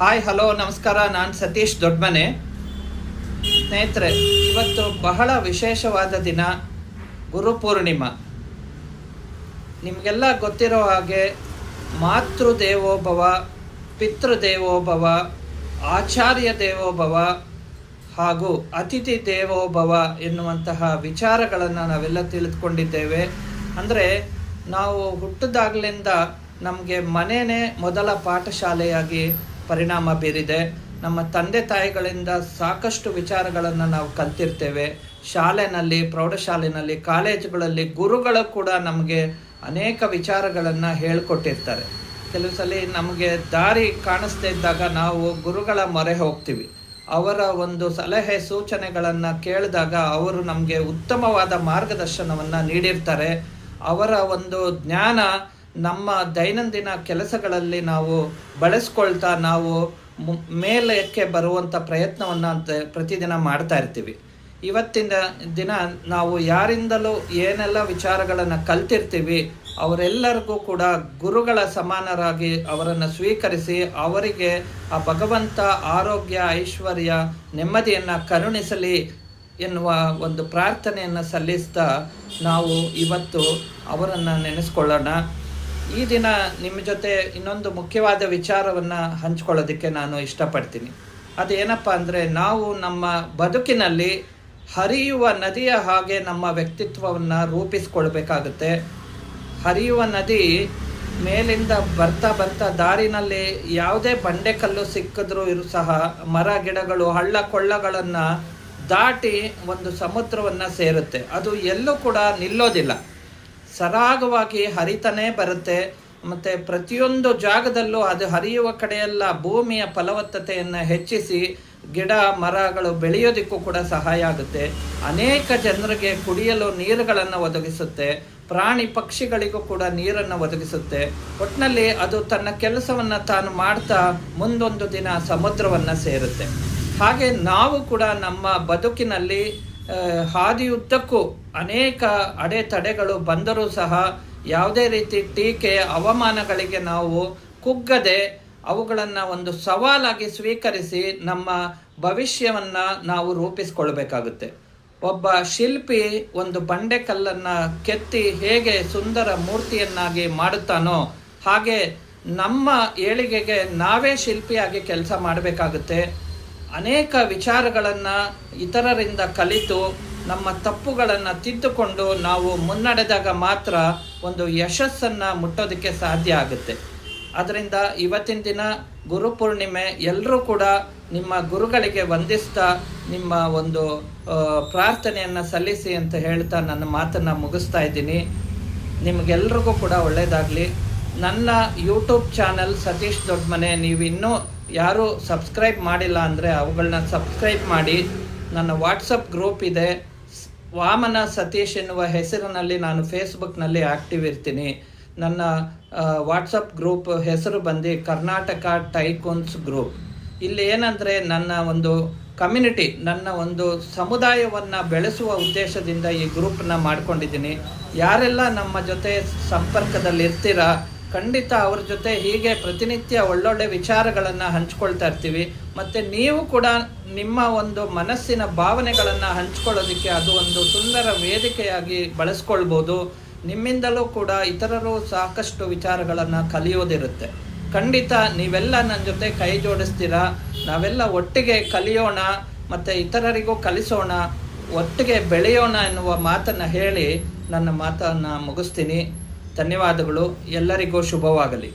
Hi hello ನಮಸ್ಕಾರ. ನಾನು ಸತೀಶ್ ದೊಡ್ಡಮನೆ. ಸ್ನೇಹಿತರೆ, ಇವತ್ತು ಬಹಳ ವಿಶೇಷವಾದ ದಿನ, ಗುರುಪೂರ್ಣಿಮಾ. ನಿಮಗೆಲ್ಲ ಗೊತ್ತಿರೋ ಹಾಗೆ ಮಾತೃದೇವೋಭವ, ಪಿತೃದೇವೋಭವ, ಆಚಾರ್ಯ ದೇವೋಭವ ಹಾಗೂ ಅತಿಥಿ ದೇವೋಭವ ಎನ್ನುವಂತಹ ವಿಚಾರಗಳನ್ನು ನಾವೆಲ್ಲ ತಿಳಿದುಕೊಂಡಿದ್ದೇವೆ. ಅಂದರೆ ನಾವು ಹುಟ್ಟಿದಾಗಲಿಂದ ನಮಗೆ ಮನೆಯೇ ಮೊದಲ ಪಾಠಶಾಲೆಯಾಗಿ ಪರಿಣಾಮ ಬೀರಿದೆ. ನಮ್ಮ ತಂದೆ ತಾಯಿಗಳಿಂದ ಸಾಕಷ್ಟು ವಿಚಾರಗಳನ್ನು ನಾವು ಕಲ್ತಿರ್ತೇವೆ. ಶಾಲೆಯಲ್ಲಿ, ಪ್ರೌಢಶಾಲೆಯಲ್ಲಿ, ಕಾಲೇಜುಗಳಲ್ಲಿ ಗುರುಗಳು ಕೂಡ ನಮಗೆ ಅನೇಕ ವಿಚಾರಗಳನ್ನು ಹೇಳಿಕೊಟ್ಟಿರ್ತಾರೆ. ಕೆಲವು ಸಲ ನಮಗೆ ದಾರಿ ಕಾಣಿಸ್ತಾ ಇದ್ದಾಗ ನಾವು ಗುರುಗಳ ಮೊರೆ ಹೋಗ್ತೀವಿ. ಅವರ ಒಂದು ಸಲಹೆ ಸೂಚನೆಗಳನ್ನು ಕೇಳಿದಾಗ ಅವರು ನಮಗೆ ಉತ್ತಮವಾದ ಮಾರ್ಗದರ್ಶನವನ್ನು ನೀಡಿರ್ತಾರೆ. ಅವರ ಒಂದು ಜ್ಞಾನ ನಮ್ಮ ದೈನಂದಿನ ಕೆಲಸಗಳಲ್ಲಿ ನಾವು ಬಳಸ್ಕೊಳ್ತಾ ನಾವು ಮೇಲಕ್ಕೆ ಬರುವಂಥ ಪ್ರಯತ್ನವನ್ನು ಪ್ರತಿದಿನ ಮಾಡ್ತಾ ಇರ್ತೀವಿ. ಇವತ್ತಿನ ದಿನ ನಾವು ಯಾರಿಂದಲೂ ಏನೆಲ್ಲ ವಿಚಾರಗಳನ್ನು ಕಲ್ತಿರ್ತೀವಿ ಅವರೆಲ್ಲರಿಗೂ ಕೂಡ ಗುರುಗಳ ಸಮಾನರಾಗಿ ಅವರನ್ನು ಸ್ವೀಕರಿಸಿ ಅವರಿಗೆ ಆ ಭಗವಂತ ಆರೋಗ್ಯ, ಐಶ್ವರ್ಯ, ನೆಮ್ಮದಿಯನ್ನು ಕರುಣಿಸಲಿ ಎನ್ನುವ ಒಂದು ಪ್ರಾರ್ಥನೆಯನ್ನು ಸಲ್ಲಿಸ್ತಾ ನಾವು ಇವತ್ತು ಅವರನ್ನು ನೆನೆಸ್ಕೊಳ್ಳೋಣ. ಈ ದಿನ ನಿಮ್ಮ ಜೊತೆ ಇನ್ನೊಂದು ಮುಖ್ಯವಾದ ವಿಚಾರವನ್ನು ಹಂಚ್ಕೊಳ್ಳೋದಕ್ಕೆ ನಾನು ಇಷ್ಟಪಡ್ತೀನಿ. ಅದೇನಪ್ಪ ಅಂದರೆ, ನಾವು ನಮ್ಮ ಬದುಕಿನಲ್ಲಿ ಹರಿಯುವ ನದಿಯ ಹಾಗೆ ನಮ್ಮ ವ್ಯಕ್ತಿತ್ವವನ್ನು ರೂಪಿಸ್ಕೊಳ್ಬೇಕಾಗುತ್ತೆ. ಹರಿಯುವ ನದಿ ಮೇಲಿಂದ ಬರ್ತಾ ಬರ್ತಾ ದಾರಿನಲ್ಲಿ ಯಾವುದೇ ಬಂಡೆಕಲ್ಲು ಸಿಕ್ಕಿದ್ರೂ ಸಹ ಮರ ಗಿಡಗಳು, ಹಳ್ಳ ಕೊಳ್ಳಗಳನ್ನು ದಾಟಿ ಒಂದು ಸಮುದ್ರವನ್ನು ಸೇರುತ್ತೆ. ಅದು ಎಲ್ಲೂ ಕೂಡ ನಿಲ್ಲೋದಿಲ್ಲ, ಸರಾಗವಾಗಿ ಹರಿತಾನೇ ಬರುತ್ತೆ. ಮತ್ತು ಪ್ರತಿಯೊಂದು ಜಾಗದಲ್ಲೂ ಅದು ಹರಿಯುವ ಕಡೆಯೆಲ್ಲ ಭೂಮಿಯ ಫಲವತ್ತತೆಯನ್ನು ಹೆಚ್ಚಿಸಿ ಗಿಡ ಮರಗಳು ಬೆಳೆಯೋದಕ್ಕೂ ಕೂಡ ಸಹಾಯ ಆಗುತ್ತೆ. ಅನೇಕ ಜನರಿಗೆ ಕುಡಿಯಲು ನೀರುಗಳನ್ನು ಒದಗಿಸುತ್ತೆ. ಪ್ರಾಣಿ ಪಕ್ಷಿಗಳಿಗೂ ಕೂಡ ನೀರನ್ನು ಒದಗಿಸುತ್ತೆ. ಒಟ್ಟಿನಲ್ಲಿ ಅದು ತನ್ನ ಕೆಲಸವನ್ನು ತಾನು ಮಾಡ್ತಾ ಮುಂದೊಂದು ದಿನ ಸಮುದ್ರವನ್ನು ಸೇರುತ್ತೆ. ಹಾಗೆ ನಾವು ಕೂಡ ನಮ್ಮ ಬದುಕಿನಲ್ಲಿ ಹಾದಿಯುದ್ದಕ್ಕೂ ಅನೇಕ ಅಡೆತಡೆಗಳು ಬಂದರೂ ಸಹ ಯಾವುದೇ ರೀತಿ ಟೀಕೆ, ಅವಮಾನಗಳಿಗೆ ನಾವು ಕುಗ್ಗದೆ ಅವುಗಳನ್ನು ಒಂದು ಸವಾಲಾಗಿ ಸ್ವೀಕರಿಸಿ ನಮ್ಮ ಭವಿಷ್ಯವನ್ನು ನಾವು ರೂಪಿಸ್ಕೊಳ್ಬೇಕಾಗುತ್ತೆ. ಒಬ್ಬ ಶಿಲ್ಪಿ ಒಂದು ಬಂಡೆಕಲ್ಲನ್ನು ಕೆತ್ತಿ ಹೇಗೆ ಸುಂದರ ಮೂರ್ತಿಯನ್ನಾಗಿ ಮಾಡುತ್ತಾನೋ ಹಾಗೆ ನಮ್ಮ ಏಳಿಗೆಗೆ ನಾವೇ ಶಿಲ್ಪಿಯಾಗಿ ಕೆಲಸ ಮಾಡಬೇಕಾಗುತ್ತೆ. ಅನೇಕ ವಿಚಾರಗಳನ್ನು ಇತರರಿಂದ ಕಲಿತು ನಮ್ಮ ತಪ್ಪುಗಳನ್ನು ತಿದ್ದುಕೊಂಡು ನಾವು ಮುನ್ನಡೆದಾಗ ಮಾತ್ರ ಒಂದು ಯಶಸ್ಸನ್ನು ಮುಟ್ಟೋದಕ್ಕೆ ಸಾಧ್ಯ ಆಗುತ್ತೆ. ಅದರಿಂದ ಇವತ್ತಿನ ದಿನ ಗುರುಪೂರ್ಣಿಮೆ, ಎಲ್ಲರೂ ಕೂಡ ನಿಮ್ಮ ಗುರುಗಳಿಗೆ ವಂದಿಸ್ತಾ ನಿಮ್ಮ ಒಂದು ಪ್ರಾರ್ಥನೆಯನ್ನು ಸಲ್ಲಿಸಿ ಅಂತ ಹೇಳ್ತಾ ನನ್ನ ಮಾತನ್ನು ಮುಗಿಸ್ತಾ ಇದ್ದೀನಿ. ನಿಮಗೆಲ್ರಿಗೂ ಕೂಡ ಒಳ್ಳೆಯದಾಗಲಿ. ನನ್ನ ಯೂಟ್ಯೂಬ್ ಚಾನಲ್ ಸತೀಶ್ ದೊಡ್ಡಮನೆ ನೀವು ಇನ್ನೂ ಯಾರೂ ಸಬ್ಸ್ಕ್ರೈಬ್ ಮಾಡಿಲ್ಲ ಅಂದರೆ ಅವುಗಳನ್ನ ಸಬ್ಸ್ಕ್ರೈಬ್ ಮಾಡಿ. ನನ್ನ ವಾಟ್ಸಪ್ ಗ್ರೂಪ್ ಇದೆ, ವಾಮನ ಸತೀಶ್ ಎನ್ನುವ ಹೆಸರಿನಲ್ಲಿ ನಾನು ಫೇಸ್ಬುಕ್ನಲ್ಲಿ ಆ್ಯಕ್ಟಿವ್ ಇರ್ತೀನಿ. ನನ್ನ ವಾಟ್ಸಪ್ ಗ್ರೂಪ್ ಹೆಸರು ಬಂದು ಕರ್ನಾಟಕ ಟೈಕೂನ್ಸ್ ಗ್ರೂಪ್. ಇಲ್ಲಿ ಏನಂದರೆ ನನ್ನ ಒಂದು ಕಮ್ಯುನಿಟಿ, ನನ್ನ ಒಂದು ಸಮುದಾಯವನ್ನು ಬೆಳೆಸುವ ಉದ್ದೇಶದಿಂದ ಈ ಗ್ರೂಪನ್ನ ಮಾಡ್ಕೊಂಡಿದ್ದೀನಿ. ಯಾರೆಲ್ಲ ನಮ್ಮ ಜೊತೆ ಸಂಪರ್ಕದಲ್ಲಿ ಇರ್ತೀರಾ ಖಂಡಿತ ಅವ್ರ ಜೊತೆ ಹೀಗೆ ಪ್ರತಿನಿತ್ಯ ಒಳ್ಳೊಳ್ಳೆ ವಿಚಾರಗಳನ್ನು ಹಂಚ್ಕೊಳ್ತಾ ಇರ್ತೀವಿ. ಮತ್ತು ನೀವು ಕೂಡ ನಿಮ್ಮ ಒಂದು ಮನಸ್ಸಿನ ಭಾವನೆಗಳನ್ನು ಹಂಚ್ಕೊಳ್ಳೋದಕ್ಕೆ ಅದು ಒಂದು ಸುಂದರ ವೇದಿಕೆಯಾಗಿ ಬಳಸ್ಕೊಳ್ಬೋದು. ನಿಮ್ಮಿಂದಲೂ ಕೂಡ ಇತರರು ಸಾಕಷ್ಟು ವಿಚಾರಗಳನ್ನು ಕಲಿಯೋದಿರುತ್ತೆ. ಖಂಡಿತ ನೀವೆಲ್ಲ ನನ್ನ ಜೊತೆ ಕೈ ಜೋಡಿಸ್ತೀರಾ. ನಾವೆಲ್ಲ ಒಟ್ಟಿಗೆ ಕಲಿಯೋಣ ಮತ್ತು ಇತರರಿಗೂ ಕಲಿಸೋಣ, ಒಟ್ಟಿಗೆ ಬೆಳೆಯೋಣ ಎನ್ನುವ ಮಾತನ್ನು ಹೇಳಿ ನನ್ನ ಮಾತನ್ನು ಮುಗಿಸ್ತೀನಿ. ಧನ್ಯವಾದಗಳು. ಎಲ್ಲರಿಗೂ ಶುಭವಾಗಲಿ.